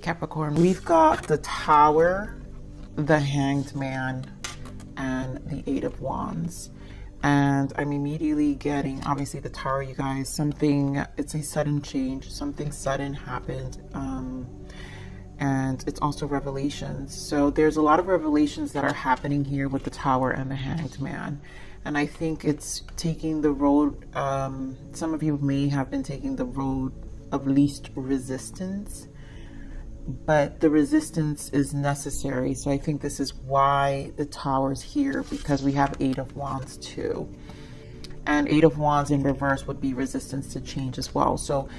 Capricorn. We've got the Tower, the Hanged Man, and the Eight of Wands. And I'm immediately getting, obviously, the Tower, you guys, something, it's a sudden change, something sudden happened. And it's also revelations. So there's a lot of revelations that are happening here with the Tower and the Hanged Man. And I think it's taking the road, some of you may have been taking the road of least resistance, but the resistance is necessary. So I think this is why the Tower's here, because we have Eight of Wands too. And Eight of Wands in reverse would be resistance to change as well. So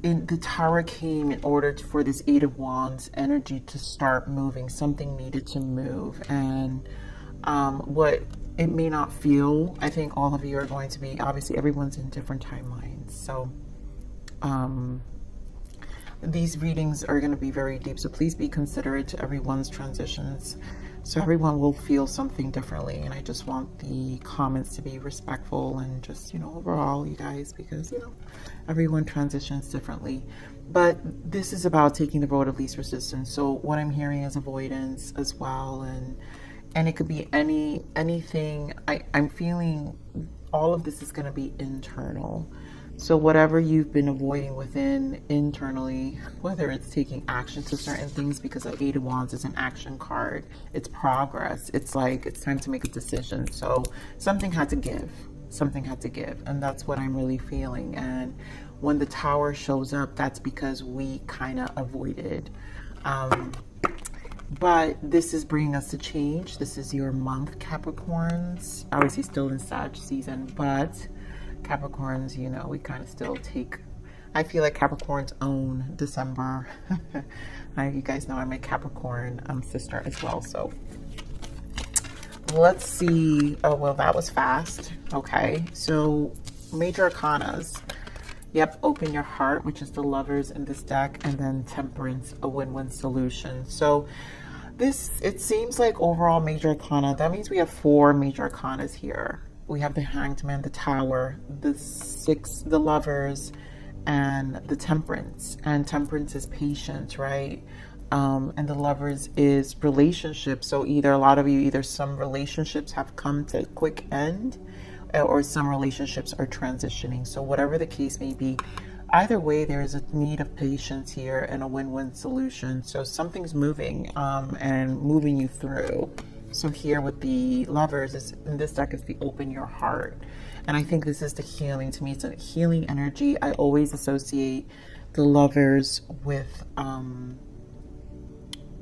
the Tower came in order for this Eight of Wands energy to start moving. Something needed to move. And what it may not feel, I think all of you are going to be, obviously everyone's in different timelines. So these readings are going to be very deep. So please be considerate to everyone's transitions. So everyone will feel something differently. And I just want the comments to be respectful and just, you know, overall, you guys, because, you know, everyone transitions differently. But this is about taking the road of least resistance. So what I'm hearing is avoidance as well. And it could be anything. I'm feeling all of this is going to be internal. So whatever you've been avoiding within internally, whether it's taking action to certain things, because the Eight of Wands is an action card, it's progress. It's like, it's time to make a decision. So something had to give, something had to give. And that's what I'm really feeling. And when the Tower shows up, that's because we kind of avoided. But this is bringing us to change. This is your month, Capricorns. Obviously still in Sag season, but Capricorns, you know, we kind of still take, I feel like Capricorns own December. You guys know I'm a Capricorn sister as well. So let's see. Oh, well, that was fast. Okay. So major arcanas. Yep. Open your heart, which is the Lovers in this deck. And then Temperance, a win-win solution. So this, it seems like overall major arcana. That means we have 4 major arcanas here. We have the Hanged Man, the Tower, the Lovers, and the Temperance. And Temperance is patience, right? And the Lovers is relationships. So either a lot of you, either some relationships have come to a quick end, or some relationships are transitioning. So whatever the case may be, either way, there is a need of patience here and a win-win solution. So something's moving and moving you through. So here with the Lovers, in this deck is the open your heart. And I think this is the healing. To me, it's a healing energy. I always associate the Lovers with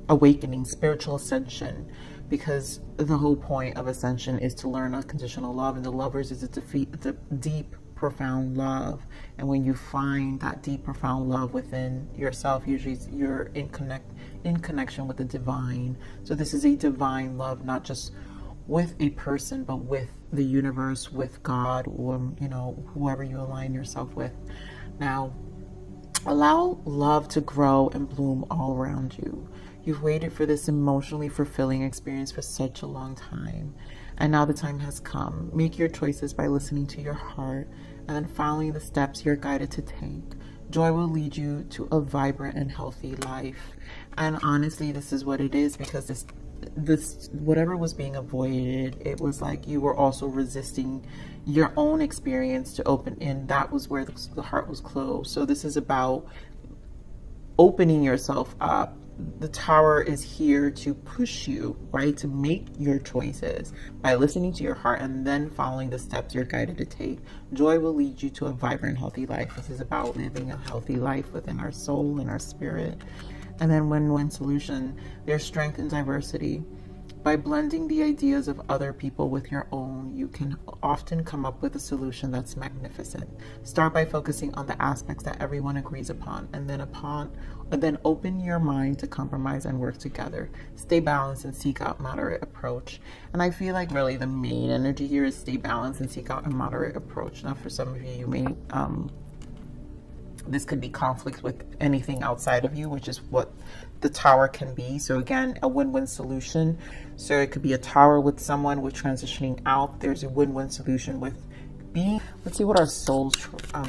awakening, spiritual ascension, because the whole point of ascension is to learn unconditional love. And the Lovers is the deep, profound love. And when you find that deep, profound love within yourself, usually you're in connection with the divine. So this is a divine love, not just with a person, but with the universe, with God, or, you know, whoever you align yourself with. Now, allow love to grow and bloom all around you. You've waited for this emotionally fulfilling experience for such a long time. And now the time has come. Make your choices by listening to your heart and then following the steps you're guided to take. Joy will lead you to a vibrant and healthy life. And honestly, this is what it is, because this whatever was being avoided, it was like you were also resisting your own experience to open in. That was where the heart was closed. So this is about opening yourself up. The Tower is here to push you, right, to make your choices by listening to your heart and then following the steps you're guided to take. Joy will lead you to a vibrant, healthy life. This is about living a healthy life within our soul and our spirit. And then win-win solution, there's strength in diversity. By blending the ideas of other people with your own, you can often come up with a solution that's magnificent. Start by focusing on the aspects that everyone agrees upon, and then open your mind to compromise and work together. Stay balanced and seek out moderate approach. And I feel like really the main energy here is stay balanced and seek out a moderate approach. Now, for some of you, you may this could be conflict with anything outside of you, which is what the Tower can be. So again, a win-win solution. So it could be a Tower with someone with transitioning out. There's a win-win solution with being. Let's see what our soul's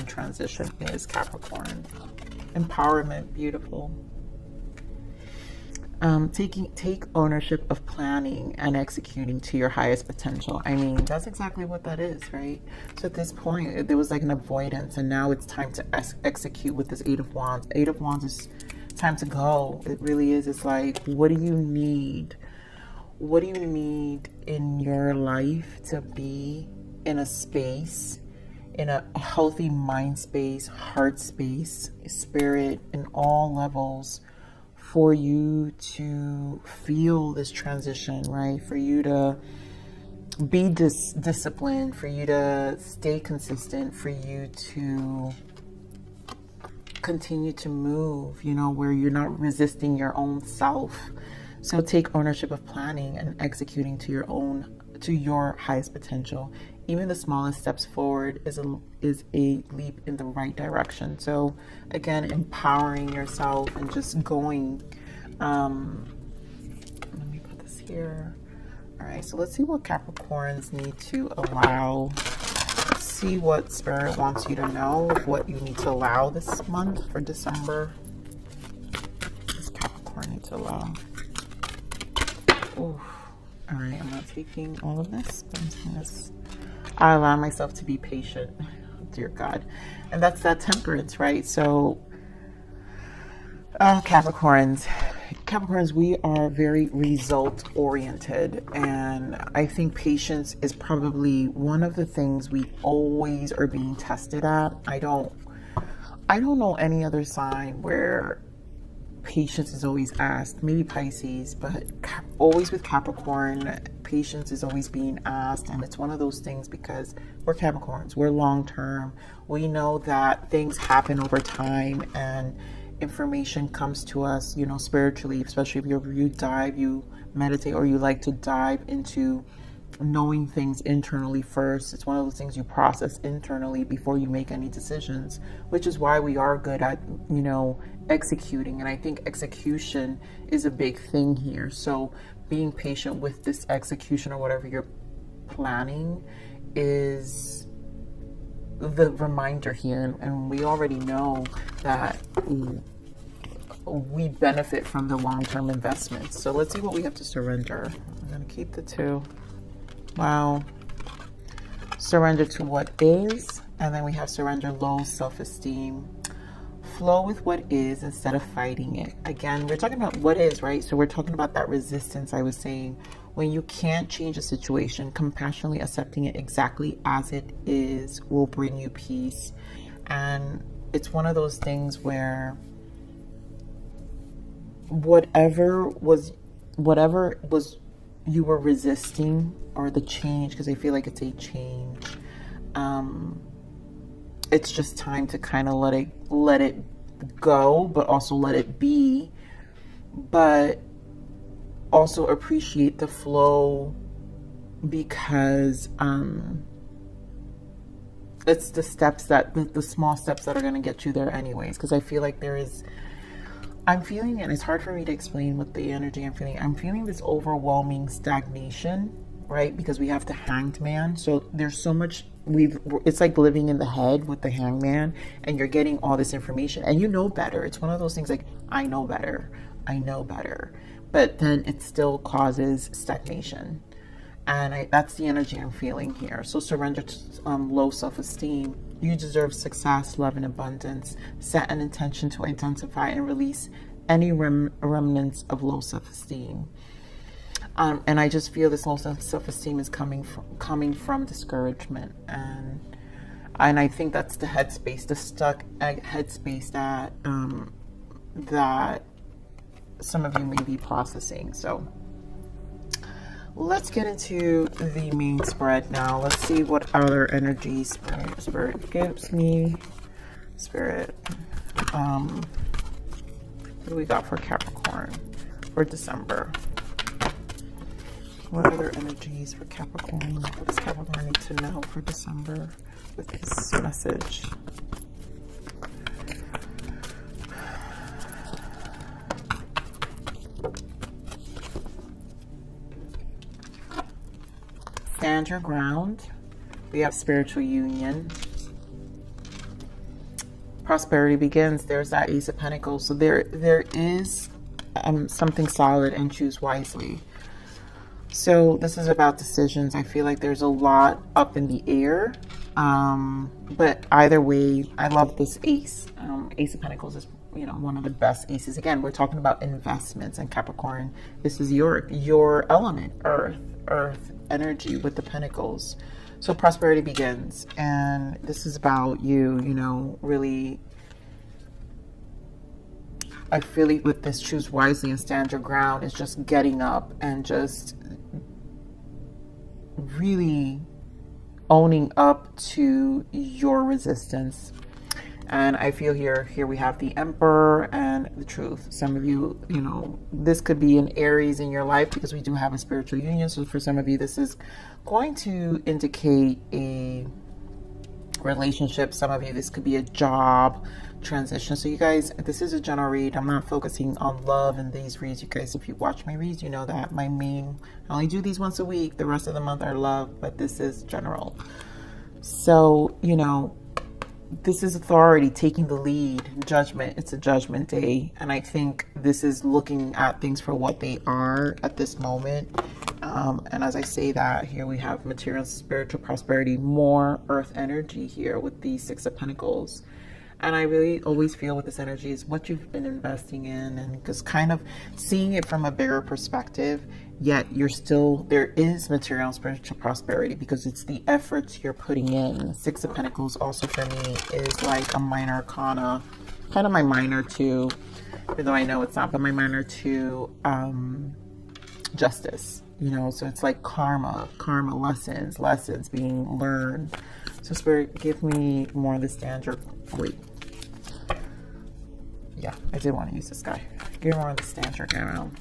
transition is, Capricorn. Empowerment, beautiful. Take ownership of planning and executing to your highest potential. I mean, that's exactly what that is, right? So at this point, there was like an avoidance, and now it's time to execute with this Eight of Wands. Eight of Wands is time to go. It really is. It's like, what do you need? What do you need in your life to be in a space, in a healthy mind space, heart space, spirit, in all levels, for you to feel this transition, right? For you to be disciplined, for you to stay consistent, for you to continue to move, you know, where you're not resisting your own self. So take ownership of planning and executing to your highest potential. Even the smallest steps forward is a leap in the right direction. So again, empowering yourself and just going. Let me put this here. All right, so let's see what Capricorns need to allow. Let's see what Spirit wants you to know, what you need to allow this month for December. What does Capricorn need to allow? Ooh. All right, I'm not taking all of this, but I'm taking this. I allow myself to be patient, dear God. And that's that temperance, right? So Capricorns, we are very result oriented, and I think patience is probably one of the things we always are being tested at. I don't know any other sign where patience is always asked. Maybe Pisces, but always with Capricorn, patience is always being asked. And it's one of those things because we're Capricorns, we're long term. We know that things happen over time and information comes to us, you know, spiritually, especially if you meditate, or you like to dive into knowing things internally first. It's one of those things you process internally before you make any decisions, which is why we are good at, you know, executing. And I think execution is a big thing here. So being patient with this execution or whatever you're planning is the reminder here. And we already know that we benefit from the long-term investments. So let's see what we have to surrender. I'm going to keep the 2. Wow. Surrender to what is. And then we have surrender low self-esteem. Flow with what is instead of fighting it. Again, we're talking about what is, right? So we're talking about that resistance I was saying. When you can't change a situation, compassionately accepting it exactly as it is will bring you peace. And it's one of those things where whatever was you were resisting, or the change, because I feel like it's a change, it's just time to kind of let it go, but also let it be, but also appreciate the flow, because it's the steps the small steps that are going to get you there anyways. Because I feel like I'm feeling, and it's hard for me to explain what the energy I'm feeling. I'm feeling this overwhelming stagnation, right? Because we have the Hanged Man. So there's so much, it's like living in the head with the Hanged Man, and you're getting all this information and you know better. It's one of those things like, I know better. But then it still causes stagnation. And that's the energy I'm feeling here. So surrender to low self-esteem. You deserve success, love, and abundance. Set an intention to identify and release any remnants of low self-esteem. And I just feel this low self-esteem is coming from discouragement. And I think that's the headspace, the stuck headspace that some of you may be processing. So let's get into the main spread now. Let's see what other energies Spirit gives me. Spirit, what do we got for Capricorn for December? What other energies for Capricorn? What does Capricorn need to know for December with this message? Stand your ground. We have spiritual union. Prosperity begins. There's that Ace of Pentacles. So there is something solid and choose wisely. So this is about decisions. I feel like there's a lot up in the air. But either way, I love this ace. Ace of Pentacles is, you know, one of the best aces. Again, we're talking about investments, and Capricorn, this is your element, earth energy with the pentacles. So prosperity begins, and this is about you, you know, really. I feel like with this choose wisely and stand your ground is just getting up and just really owning up to your resistance. And I feel here we have the Emperor and the Truth. Some of you, you know, this could be an Aries in your life because we do have a spiritual union. So for some of you, this is going to indicate a relationship. Some of you, this could be a job transition. So you guys, this is a general read. I'm not focusing on love in these reads. You guys, if you watch my reads, you know that I only do these once a week. The rest of the month are love, but this is general. So, you know, this is authority taking the lead, judgment. It's a judgment day. And I think this is looking at things for what they are at this moment. And as I say that, here we have material, spiritual prosperity, more earth energy here with the Six of Pentacles. And I really always feel with this energy is what you've been investing in, and just kind of seeing it from a bigger perspective, yet you're still, there is material and spiritual prosperity because it's the efforts you're putting in. Six of Pentacles also for me is like a minor arcana, kind of my minor to, even though I know it's not, but my minor to justice, you know, so it's like karma lessons being learned. So Spirit, give me more of the standard. Wait. Yeah, I did want to use this guy. Give me more of the standard ground.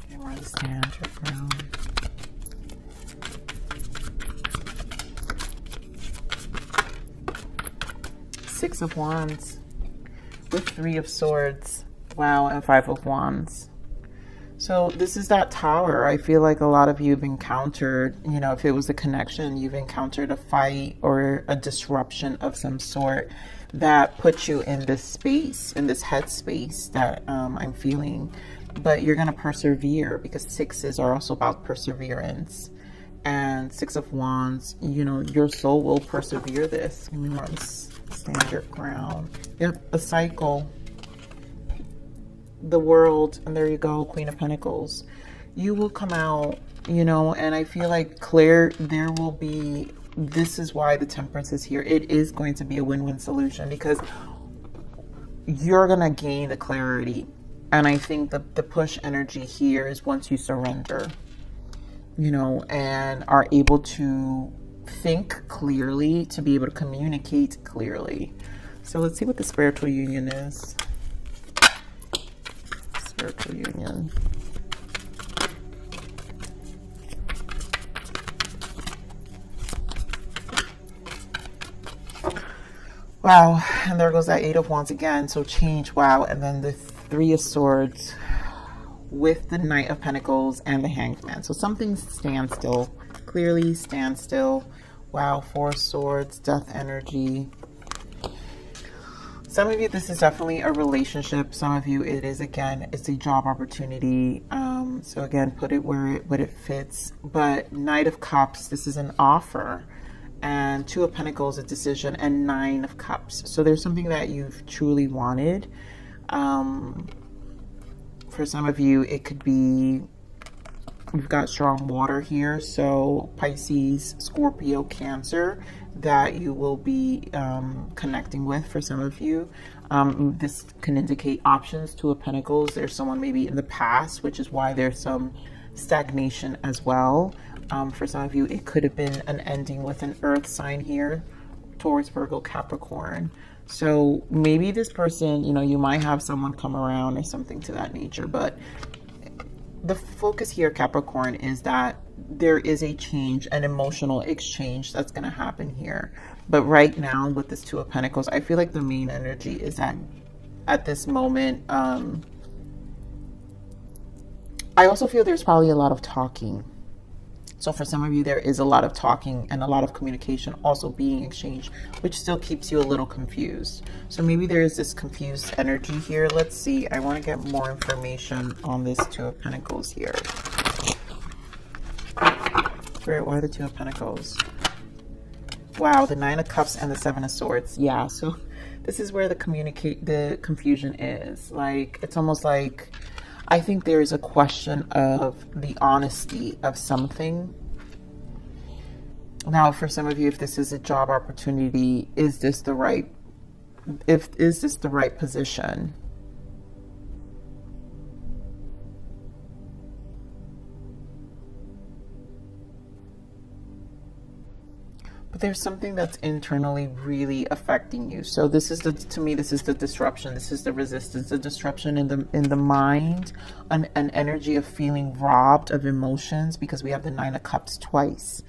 Give me more of the standard ground. Six of Wands with Three of Swords. Wow, and Five of Wands. So this is that Tower. I feel like a lot of you have encountered, you know, if it was a connection, you've encountered a fight or a disruption of some sort that puts you in this space, in this headspace that I'm feeling. But you're going to persevere because sixes are also about perseverance. And Six of Wands, you know, your soul will persevere this. Give me more stand your ground. Yep, a cycle. The World, and there you go, Queen of Pentacles. You will come out, you know, and I feel like Claire, there will be, this is why the Temperance is here. It is going to be a win-win solution because you're going to gain the clarity. And I think the push energy here is once you surrender, you know, and are able to think clearly, to be able to communicate clearly. So let's see what the spiritual union is. Spiritual union. Wow, and there goes that Eight of Wands again. So change, wow, and then the Three of Swords with the Knight of Pentacles and the Hanged Man. So something stands still, clearly stand still. Wow, Four of Swords, death energy. Some of you, this is definitely a relationship. Some of you, it is, again, it's a job opportunity. So again, put it where it fits. But Knight of Cups, this is an offer. And Two of Pentacles, a decision, and Nine of Cups. So there's something that you've truly wanted. For some of you, it could be, we've got strong water here. So Pisces, Scorpio, Cancer, that you will be connecting with for some of you. This can indicate options. Two of Pentacles, there's someone maybe in the past, which is why there's some stagnation as well. For some of you, it could have been an ending with an earth sign here, Taurus, Virgo, Capricorn. So maybe this person, you know, you might have someone come around or something to that nature, but the focus here, Capricorn, is that there is a change, an emotional exchange that's going to happen here. But right now with this Two of Pentacles, I feel like the main energy is that at this moment, I also feel there's probably a lot of talking. So for some of you, there is a lot of talking and a lot of communication also being exchanged, which still keeps you a little confused. So maybe there is this confused energy here. Let's see. I want to get more information on this Two of Pentacles here. Spirit, why the Two of Pentacles? Wow, the Nine of Cups and the Seven of Swords. Yeah, so this is where the confusion is. Like, it's almost like, I think there is a question of the honesty of something. Now, for some of you, if this is a job opportunity, is this the right position? But there's something that's internally really affecting you. So this is to me, this is the disruption. This is the resistance, the disruption in the mind, an energy of feeling robbed of emotions, because we have the Nine of Cups twice.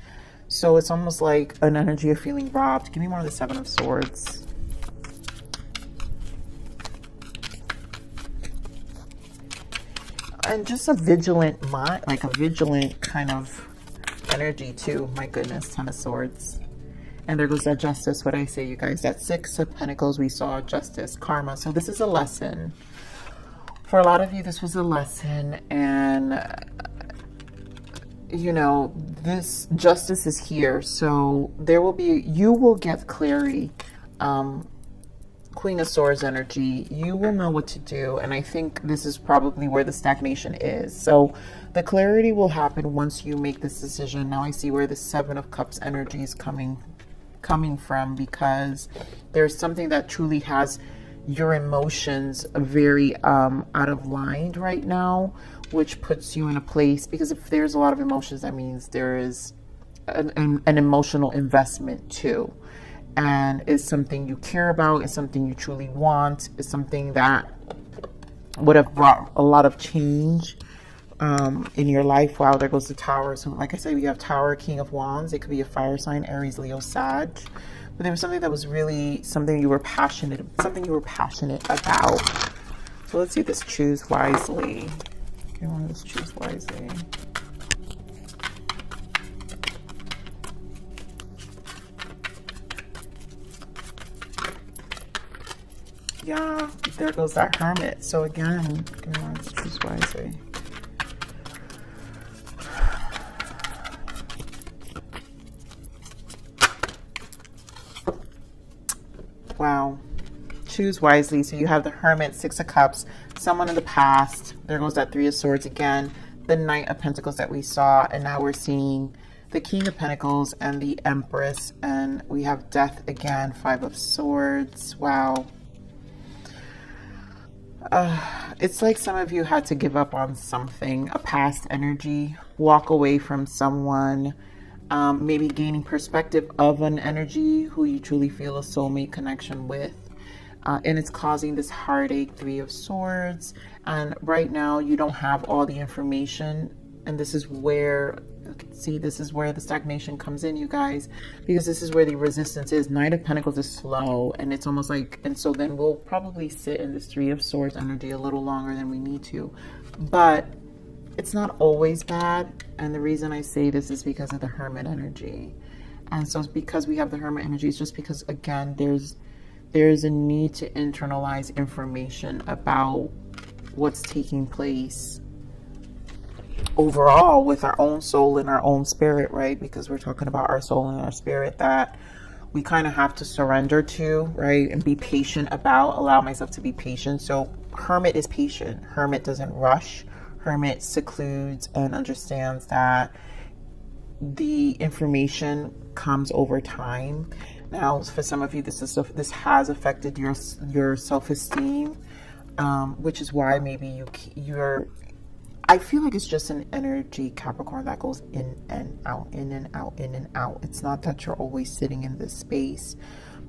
So it's almost like an energy of feeling robbed. Give me more of the Seven of Swords. And just a vigilant mind, like a vigilant kind of energy too. My goodness, Ten of Swords. And there goes that Justice. What I say, you guys, that Six of Pentacles, we saw Justice, Karma. So this is a lesson. For a lot of you, this was a lesson. And, you know, this Justice is here. So there will be, you will get clarity. Queen of Swords energy, you will know what to do. And I think this is probably where the stagnation is. So the clarity will happen once you make this decision. Now I see where the Seven of Cups energy is coming from, because there's something that truly has your emotions very out of line right now, which puts you in a place, because if there's a lot of emotions, that means there is an emotional investment too, and it's something you care about, it's something you truly want, it's something that would have brought a lot of change in your life. Wow, there goes the Tower. So like I said, we have Tower, King of Wands. It could be a fire sign, Aries, Leo, Sag. But there was something that was really something you were passionate about. So let's see this choose wisely. Okay, I want to choose wisely. Yeah, there goes that Hermit. So again, okay, let's choose wisely. Wow. Choose wisely. So you have the Hermit, Six of Cups, someone in the past. There goes that Three of Swords again. The Knight of Pentacles that we saw. And now we're seeing the King of Pentacles and the Empress. And we have Death again. Five of Swords. Wow. It's like some of you had to give up on something, a past energy, walk away from someone. Maybe gaining perspective of an energy who you truly feel a soulmate connection with. And it's causing this heartache, Three of Swords. And right now you don't have all the information. And this is where, see, this is where the stagnation comes in, you guys. Because this is where the resistance is. Knight of Pentacles is slow. And it's almost like, and so then we'll probably sit in this Three of Swords energy a little longer than we need to. But it's not always bad. And the reason I say this is because of the Hermit energy. And so it's because we have the Hermit energy, it's just because, again, there's a need to internalize information about what's taking place overall with our own soul and our own spirit, right? Because we're talking about our soul and our spirit that we kind of have to surrender to, right? And be patient about, allow myself to be patient. So Hermit is patient. Hermit doesn't rush. Hermit secludes and understands that the information comes over time. Now, for some of you, this has affected your self-esteem, which is why maybe you're. I feel like it's just an energy, Capricorn, that goes in and out, in and out, in and out. It's not that you're always sitting in this space,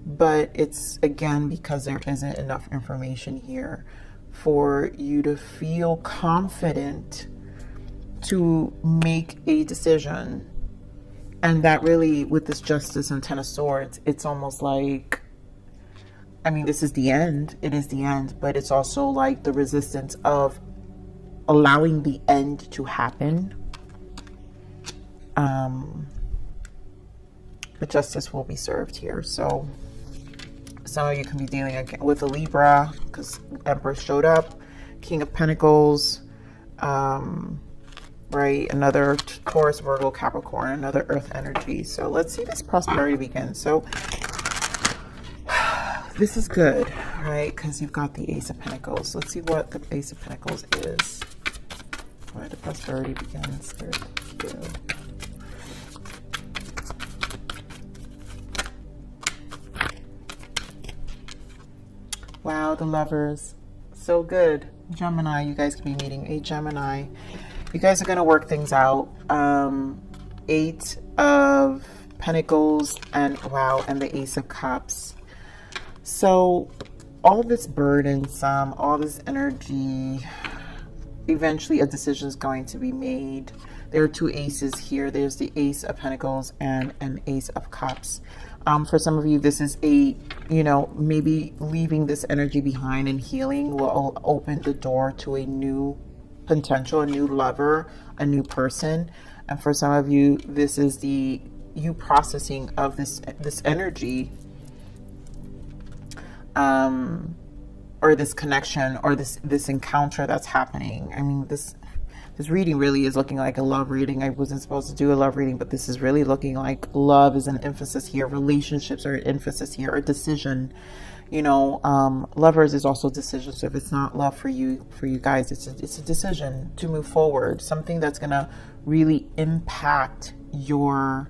but it's, again, because there isn't enough information here for you to feel confident to make a decision. And that really, with this Justice and Ten of Swords, it's almost like, I mean, this is the end. It is the end, but it's also like the resistance of allowing the end to happen. But justice will be served here. So some of you can be dealing again with a Libra, because Empress showed up. King of Pentacles, right? Another Taurus, Virgo, Capricorn, another earth energy. So let's see this prosperity begin. So this is good, right? Because you've got the Ace of Pentacles. Let's see what the Ace of Pentacles is. Where the prosperity begins. There we go. Wow, the Lovers. So good. Gemini, you guys could be meeting a Gemini. You guys are going to work things out. 8 of Pentacles and wow, and the Ace of Cups. So all this burdensome, all this energy, eventually a decision is going to be made. There are 2 aces here. There's the Ace of Pentacles and an Ace of Cups. For some of you, this is a, you know, maybe leaving this energy behind and healing will open the door to a new potential, a new lover, a new person. And for some of you, this is the you processing of this energy, or this connection, or this encounter that's happening. I mean, this reading really is looking like a love reading. I wasn't supposed to do a love reading, but this is really looking like love is an emphasis here. Relationships are an emphasis here. A decision, you know, Lovers is also decision. So if it's not love for you guys, it's a decision to move forward. Something that's going to really impact your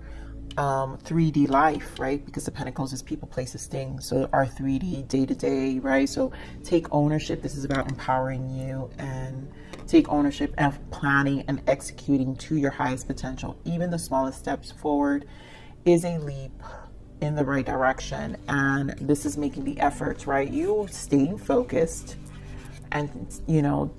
3D life, right? Because the Pentacles is people, places, things. So our 3D day to day, right? So take ownership. This is about empowering you, and take ownership of planning and executing to your highest potential. Even the smallest steps forward is a leap in the right direction. And this is making the efforts, right? You staying focused and, you know,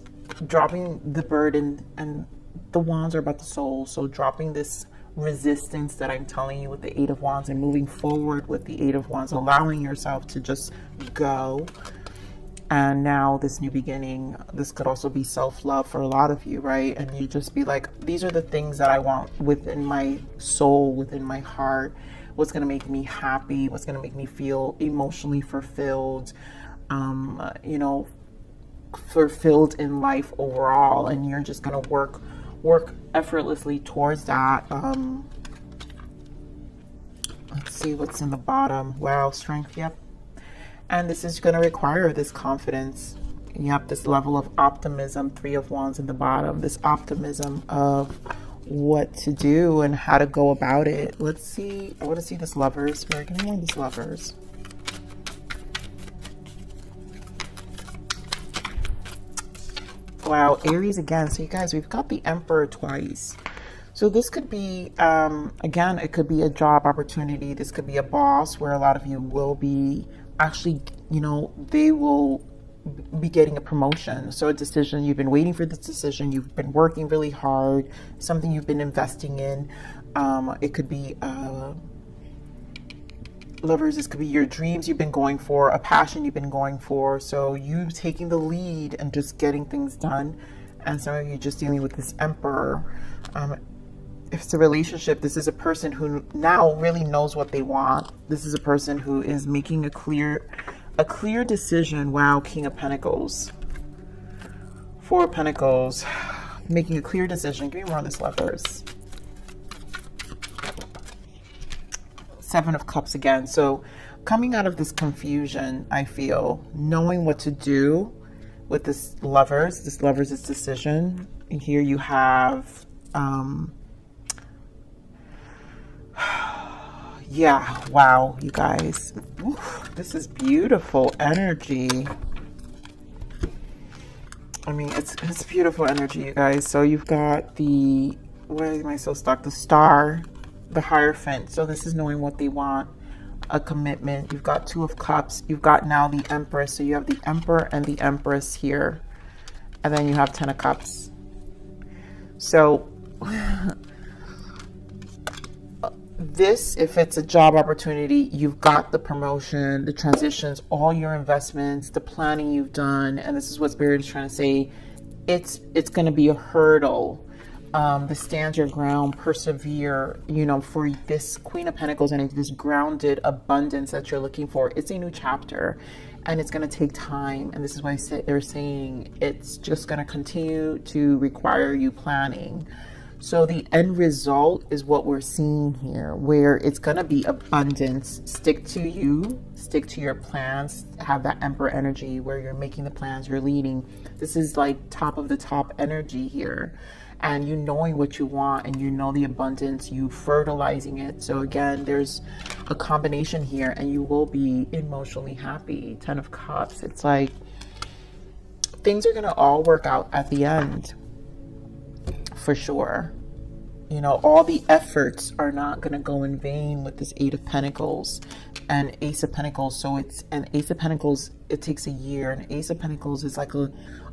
dropping the burden, and the wands are about the soul. So dropping this resistance that I'm telling you with the 8 of Wands and moving forward with the 8 of Wands, allowing yourself to just go. And now this new beginning, this could also be self-love for a lot of you, right? And you just be like, these are the things that I want within my soul, within my heart. What's going to make me happy? What's going to make me feel emotionally fulfilled? You know, fulfilled in life overall. And you're just going to work effortlessly towards that. Let's see what's in the bottom. Wow, strength. Yep. And this is going to require this confidence. Yep, this level of optimism. 3 of Wands in the bottom. This optimism of what to do and how to go about it. Let's see. I want to see this Lovers. We're going to want this Lovers. Wow, Aries again. So you guys, we've got the Emperor twice. So this could be, again, it could be a job opportunity. This could be a boss where a lot of you will be actually, you know, they will be getting a promotion. So a decision, you've been waiting for this decision. You've been working really hard, something you've been investing in. It could be, Lovers, this could be your dreams you've been going for, a passion you've been going for. So you taking the lead and just getting things done. And some of you just dealing with this Emperor. If it's a relationship, this is a person who now really knows what they want. This is a person who is making a clear decision. Wow, King of Pentacles. 4 of Pentacles. Making a clear decision. Give me more of this, Lovers. 7 of Cups again. So coming out of this confusion, I feel, knowing what to do with this Lovers, this decision. And here you have, yeah, wow, you guys. Oof, this is beautiful energy. I mean, it's beautiful energy, you guys. So you've got the, where am I so stuck? The Star, the Hierophant. So this is knowing what they want, a commitment. You've got 2 of Cups. You've got now the Empress. So you have the Emperor and the Empress here. And then you have 10 of Cups. So this, if it's a job opportunity, you've got the promotion, the transitions, all your investments, the planning you've done. And this is what Spirit is trying to say. It's going to be a hurdle. the stand your ground, persevere, you know, for this Queen of Pentacles and this grounded abundance that you're looking for. It's a new chapter and it's going to take time. And this is why they're saying it's just going to continue to require you planning. So the end result is what we're seeing here, where it's going to be abundance. Stick to you, stick to your plans, have that Emperor energy where you're making the plans, you're leading. This is like top of the top energy here. And you knowing what you want and you know the abundance, you fertilizing it. So again, there's a combination here and you will be emotionally happy. 10 of Cups. It's like things are going to all work out at the end. For sure. You know, all the efforts are not going to go in vain with this 8 of Pentacles and Ace of Pentacles. So it's an Ace of Pentacles, it takes a year, and Ace of Pentacles is like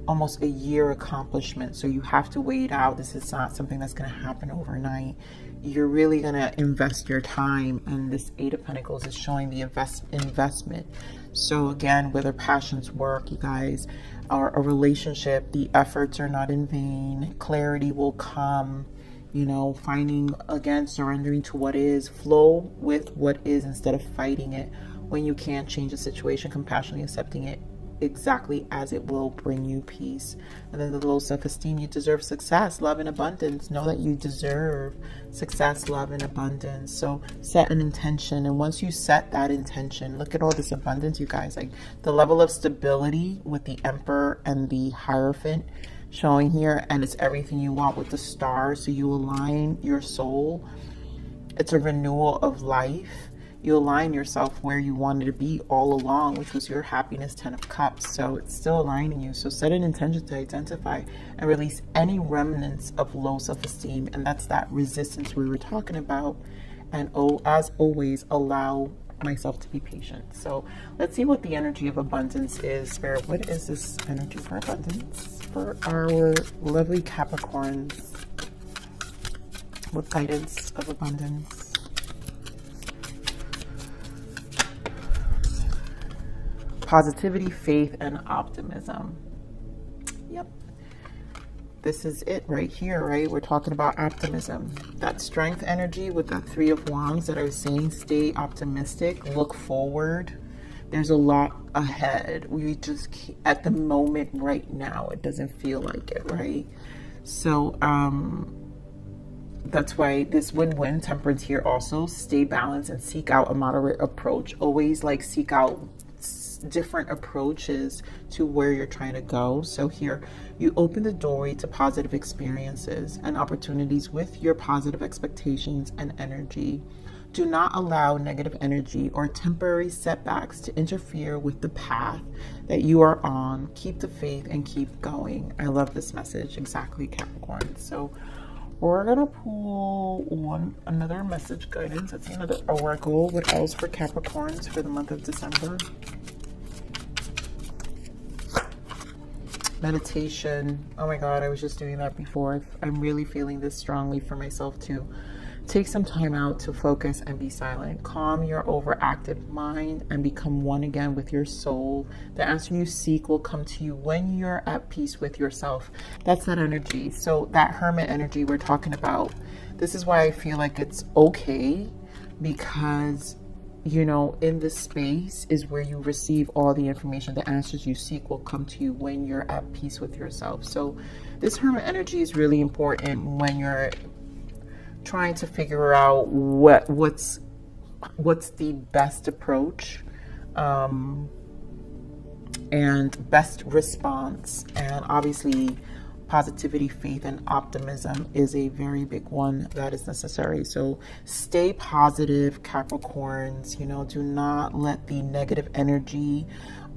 almost a year accomplishment. So you have to wait out. This is not something that's going to happen overnight. You're really going to invest your time, and this 8 of Pentacles is showing the investment. So again, whether passions work, you guys, or a relationship, the efforts are not in vain. Clarity will come, you know, finding, again, surrendering to what is, flow with what is instead of fighting it. When you can't change a situation, compassionately accepting it exactly as it will bring you peace. And then the low self-esteem, you deserve success, love, and abundance. Know that you deserve success, love, and abundance. So set an intention, and once you set that intention, look at all this abundance, you guys, like the level of stability with the Emperor and the Hierophant showing here, and it's everything you want with the stars. So you align your soul. It's a renewal of life. You align yourself where you wanted to be all along, which was your happiness, 10 of Cups. So it's still aligning you. So set an intention to identify and release any remnants of low self-esteem. And that's that resistance we were talking about. And as always, allow myself to be patient. So let's see what the energy of abundance is. Spirit, what is this energy for abundance for our lovely Capricorns? What guidance of abundance? Positivity, faith, and optimism. Yep. This is it right here, right? We're talking about optimism. That strength energy with that 3 of Wands that I was saying, stay optimistic, look forward. There's a lot ahead. We just, at the moment right now, it doesn't feel like it, right? So, that's why this win-win temperance here also. Stay balanced and seek out a moderate approach. Always like seek out different approaches to where you're trying to go. So here you open the doorway to positive experiences and opportunities with your positive expectations and energy. Do not allow negative energy or temporary setbacks to interfere with the path that you are on. Keep the faith and keep going. I love this message. Exactly, Capricorn. So we're gonna pull another message guidance. That's another oracle. What else for Capricorns for the month of December? Meditation. Oh my God, I was just doing that before. I'm really feeling this strongly for myself too. Take some time out to focus and be silent. Calm your overactive mind and become one again with your soul. The answer you seek will come to you when you're at peace with yourself. That's that energy. So that Hermit energy we're talking about, this is why I feel like it's okay, because you know, in this space is where you receive all the information. The answers you seek will come to you when you're at peace with yourself. So this Hermit energy is really important when you're trying to figure out what's the best approach and best response. And obviously positivity, faith, and optimism is a very big one that is necessary. So stay positive, Capricorns. You know, do not let the negative energy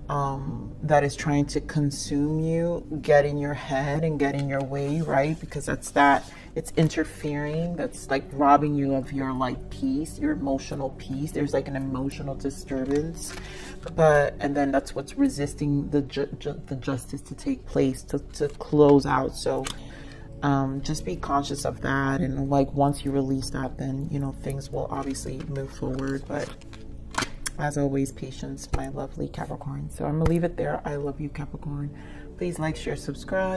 that is trying to consume you get in your head and get in your way, right? Because it's interfering. That's like robbing you of your like peace, your emotional peace. There's like an emotional disturbance, and then that's what's resisting the justice to take place, to close out. So just be conscious of that, and like once you release that, then you know things will obviously move forward. But as always, patience, my lovely Capricorn. So I'm gonna leave it there. I love you, Capricorn. Please like, share, subscribe.